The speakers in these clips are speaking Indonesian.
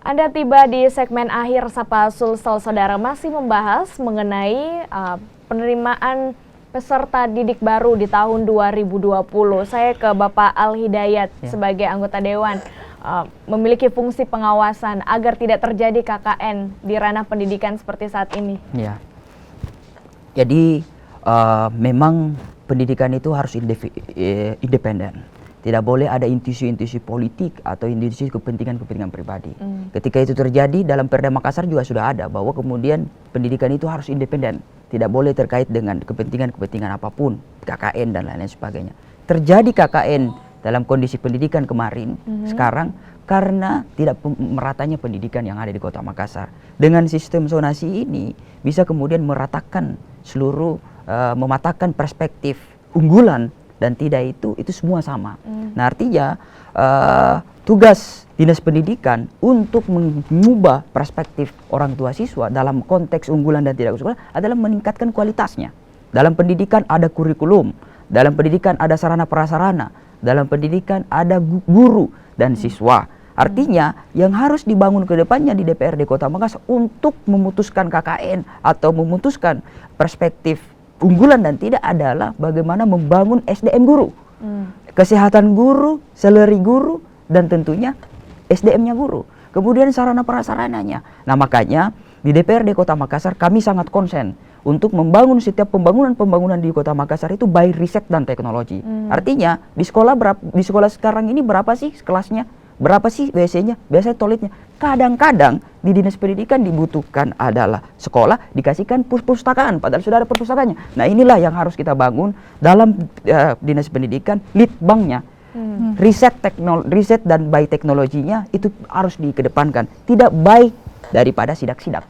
Anda tiba di segmen akhir Sapa Sulsel, saudara, masih membahas mengenai penerimaan peserta didik baru di tahun 2020. Saya ke Bapak Al-Hidayat sebagai anggota Dewan, memiliki fungsi pengawasan agar tidak terjadi KKN di ranah pendidikan seperti saat ini. Ya, jadi memang pendidikan itu harus independen. Tidak boleh ada intuisi-intuisi politik atau intuisi kepentingan-kepentingan pribadi. Ketika itu terjadi, dalam Perda Makassar juga sudah ada bahwa kemudian pendidikan itu harus independen. Tidak boleh terkait dengan kepentingan-kepentingan apapun, KKN dan lain-lain sebagainya. Terjadi KKN dalam kondisi pendidikan kemarin, sekarang karena tidak meratanya pendidikan yang ada di Kota Makassar. Dengan sistem zonasi ini bisa kemudian meratakan seluruh, mematahkan perspektif unggulan dan tidak itu semua sama. Nah, artinya tugas Dinas Pendidikan untuk mengubah perspektif orang tua siswa dalam konteks unggulan dan tidak unggulan adalah meningkatkan kualitasnya. Dalam pendidikan ada kurikulum, dalam pendidikan ada sarana prasarana, dalam pendidikan ada guru dan siswa. Artinya yang harus dibangun ke depannya di DPRD Kota Makassar untuk memutuskan KKN atau memutuskan perspektif unggulan dan tidak adalah bagaimana membangun SDM guru, kesehatan guru, salary guru, dan tentunya SDM-nya guru. Kemudian sarana prasarananya. Nah, makanya di DPRD Kota Makassar kami sangat konsen untuk membangun setiap pembangunan di Kota Makassar itu by riset dan teknologi. Artinya di sekolah sekarang ini berapa sih kelasnya? Berapa sih WC-nya? Biasanya toiletnya. Kadang-kadang di Dinas Pendidikan dibutuhkan adalah sekolah dikasihkan perpustakaan, padahal sudah ada perpustakaannya. Nah, inilah yang harus kita bangun dalam Dinas Pendidikan, litbangnya. Riset dan by teknologinya itu harus dikedepankan. Tidak by daripada sidak-sidak.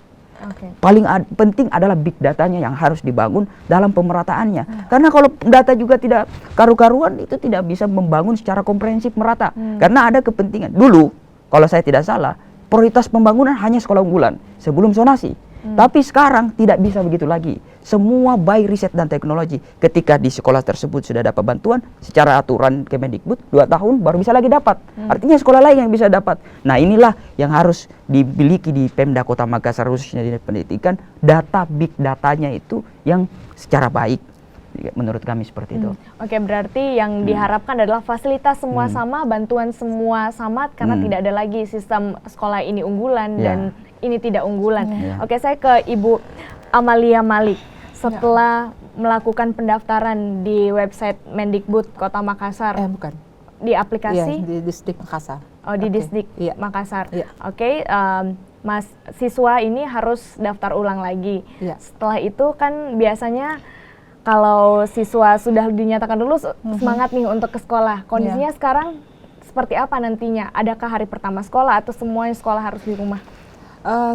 Paling penting adalah big datanya yang harus dibangun dalam pemerataannya. Karena kalau data juga tidak karu-karuan, itu tidak bisa membangun secara komprehensif merata. Karena ada kepentingan. Dulu, kalau saya tidak salah, prioritas pembangunan hanya sekolah unggulan sebelum zonasi. Tapi sekarang tidak bisa begitu lagi. Semua by riset dan teknologi. Ketika di sekolah tersebut sudah dapat bantuan, secara aturan Kemendikbud 2 tahun baru bisa lagi dapat. Artinya sekolah lain yang bisa dapat. Nah, inilah yang harus dimiliki di Pemda Kota Makassar, khususnya di pendidikan, data big datanya itu yang secara baik. Menurut kami seperti itu. Oke, berarti yang diharapkan adalah fasilitas semua sama, bantuan semua sama, karena tidak ada lagi sistem sekolah ini unggulan dan ini tidak unggulan. Oke, saya ke Ibu Amalia Malik. Setelah melakukan pendaftaran di website Mendikbud Kota Makassar, bukan di aplikasi di Disdik Makassar. Oh, di Disdik Makassar. Iya. Oke, Mas siswa ini harus daftar ulang lagi. Setelah itu kan biasanya kalau siswa sudah dinyatakan lulus, semangat nih untuk ke sekolah. Kondisinya sekarang seperti apa nantinya? Adakah hari pertama sekolah atau semuanya sekolah harus di rumah?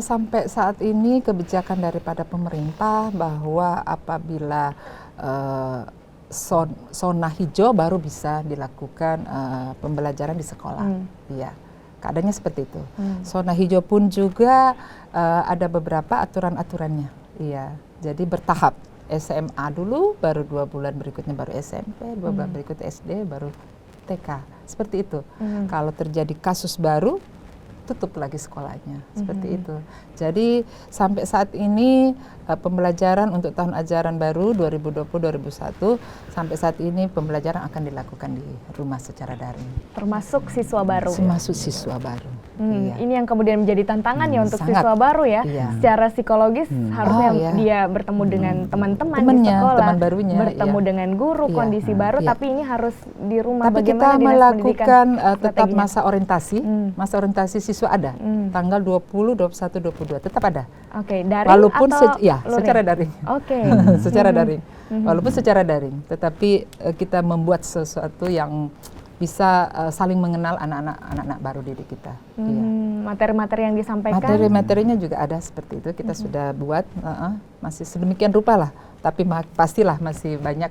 Sampai saat ini kebijakan daripada pemerintah bahwa apabila zona hijau baru bisa dilakukan pembelajaran di sekolah. Iya, keadaannya seperti itu. Zona hijau pun juga ada beberapa aturan-aturannya. Iya, jadi bertahap. SMA dulu, baru 2 bulan berikutnya baru SMP, 2 bulan berikutnya SD, baru TK. Seperti itu. Kalau terjadi kasus baru, tutup lagi sekolahnya. Seperti itu. Jadi sampai saat ini pembelajaran untuk tahun ajaran baru 2020-2021 sampai saat ini pembelajaran akan dilakukan di rumah secara daring. Termasuk siswa baru. Termasuk siswa baru. Ini yang kemudian menjadi tantangan ya untuk siswa baru ya. Secara psikologis harusnya dia bertemu dengan teman-teman di sekolah, teman barunya, bertemu dengan guru, kondisi baru, tapi ini harus di rumah. Tapi kita melakukan tetap masa orientasi, masa orientasi siswa ada, tanggal 20, 21, 22 tetap ada. Oke, daring walaupun atau secara daring. Oke. Secara daring. Walaupun secara daring, tetapi kita membuat sesuatu yang bisa saling mengenal anak-anak baru didik kita. Materi-materi yang disampaikan. Materi-materinya juga ada seperti itu. Kita sudah buat masih sedemikian rupa lah. Tapi pastilah masih banyak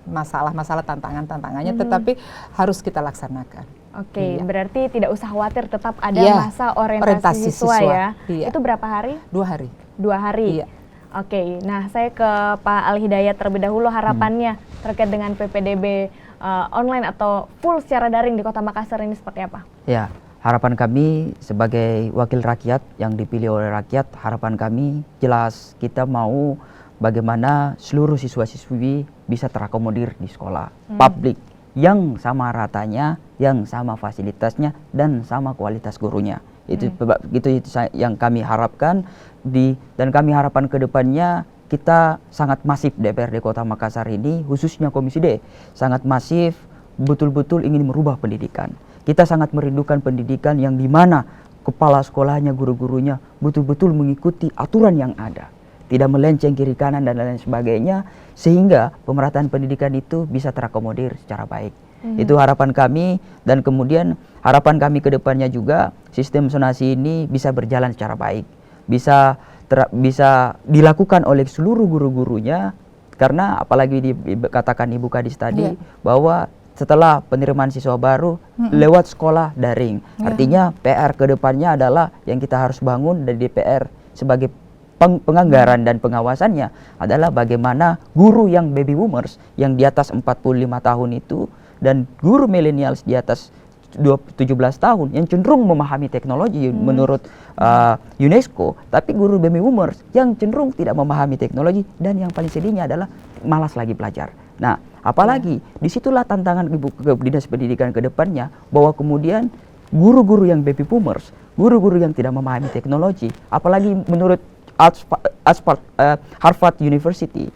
masalah-masalah tantangannya, tetapi harus kita laksanakan. Oke, berarti tidak usah khawatir, tetap ada masa orientasi siswa ya. Itu berapa hari? 2 hari. 2 hari. Iya. Oke, nah saya ke Pak Al-Hidayat terlebih dahulu, harapannya terkait dengan PPDB online atau full secara daring di Kota Makassar ini seperti apa? Ya, harapan kami sebagai wakil rakyat yang dipilih oleh rakyat, harapan kami jelas kita mau bagaimana seluruh siswa-siswi bisa terakomodir di sekolah publik yang sama ratanya, yang sama fasilitasnya, dan sama kualitas gurunya. Itu yang kami harapkan dan kami harapan ke depannya kita sangat masif DPRD Kota Makassar ini, khususnya Komisi D, sangat masif betul-betul ingin merubah pendidikan. Kita sangat merindukan pendidikan yang di mana kepala sekolahnya, guru-gurunya betul-betul mengikuti aturan yang ada, tidak melenceng kiri kanan dan lain sebagainya, sehingga pemerataan pendidikan itu bisa terakomodir secara baik. Itu harapan kami, dan kemudian harapan kami ke depannya juga sistem zonasi ini bisa berjalan secara baik, bisa dilakukan oleh seluruh guru-gurunya, karena apalagi dikatakan Ibu Kadis tadi bahwa setelah penerimaan siswa baru lewat sekolah daring. Artinya PR ke depannya adalah yang kita harus bangun dari DPR sebagai penganggaran dan pengawasannya adalah bagaimana guru yang baby boomers yang di atas 45 tahun itu dan guru millennials di atas 17 tahun yang cenderung memahami teknologi menurut UNESCO, tapi guru baby boomers yang cenderung tidak memahami teknologi dan yang paling sedihnya adalah malas lagi belajar. Nah, apalagi disitulah tantangan Dinas Pendidikan ke depannya, bahwa kemudian guru-guru yang baby boomers, guru-guru yang tidak memahami teknologi, apalagi menurut Harvard University,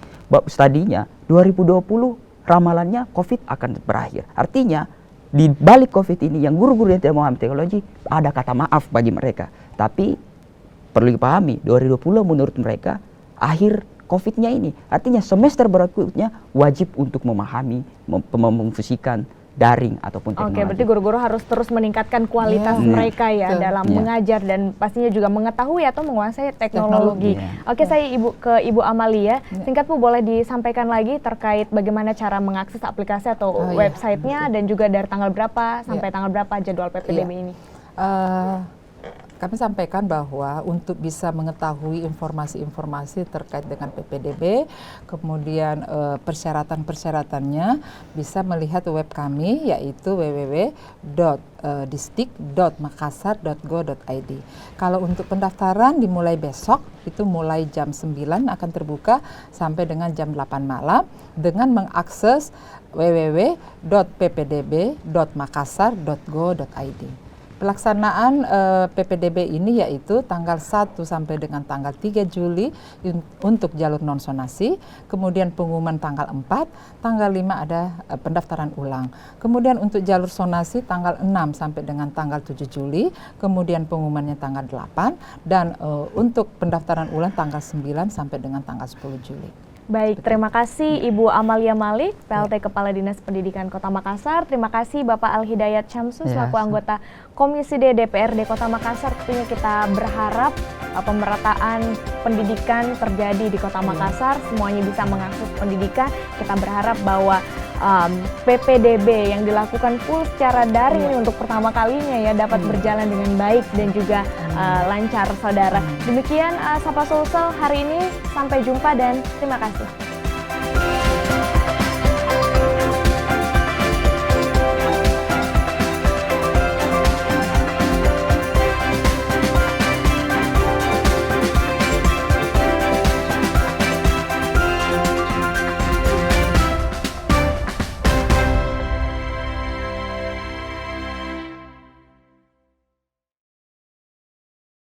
studinya 2020 ramalannya COVID akan berakhir. Artinya di balik COVID ini yang guru-guru yang tidak memahami teknologi ada kata maaf bagi mereka. Tapi perlu dipahami 2020 menurut mereka akhir COVID-nya ini. Artinya semester berikutnya wajib untuk memahami, memfungsikan daring ataupun teknologi. Oke, berarti guru-guru harus terus meningkatkan kualitas mereka ya dalam mengajar dan pastinya juga mengetahui atau menguasai teknologi. Oke, saya ke Ibu Amalia. Singkat Bu, boleh disampaikan lagi terkait bagaimana cara mengakses aplikasi atau websitenya dan juga dari tanggal berapa sampai tanggal berapa jadwal PPDB ini? Kami sampaikan bahwa untuk bisa mengetahui informasi-informasi terkait dengan PPDB, kemudian persyaratan-persyaratannya bisa melihat web kami yaitu www.distik.makassar.go.id. Kalau untuk pendaftaran dimulai besok, itu mulai jam 9 akan terbuka sampai dengan jam 8 malam dengan mengakses www.ppdb.makassar.go.id. Pelaksanaan PPDB ini yaitu tanggal 1 sampai dengan tanggal 3 Juli untuk jalur non-zonasi, kemudian pengumuman tanggal 4, tanggal 5 ada pendaftaran ulang. Kemudian untuk jalur zonasi tanggal 6 sampai dengan tanggal 7 Juli, kemudian pengumumannya tanggal 8, dan untuk pendaftaran ulang tanggal 9 sampai dengan tanggal 10 Juli. Baik, terima kasih Ibu Amalia Malik, PLT Kepala Dinas Pendidikan Kota Makassar. Terima kasih Bapak Al-Hidayat Syamsu selaku anggota Komisi D DPRD Kota Makassar. Tentunya kita berharap pemerataan pendidikan terjadi di Kota Makassar, semuanya bisa mengakses pendidikan. Kita berharap bahwa PPDB yang dilakukan full secara daring ini untuk pertama kalinya ya dapat berjalan dengan baik dan juga lancar, saudara. Demikian Sapa Sulsel hari ini, sampai jumpa dan terima kasih.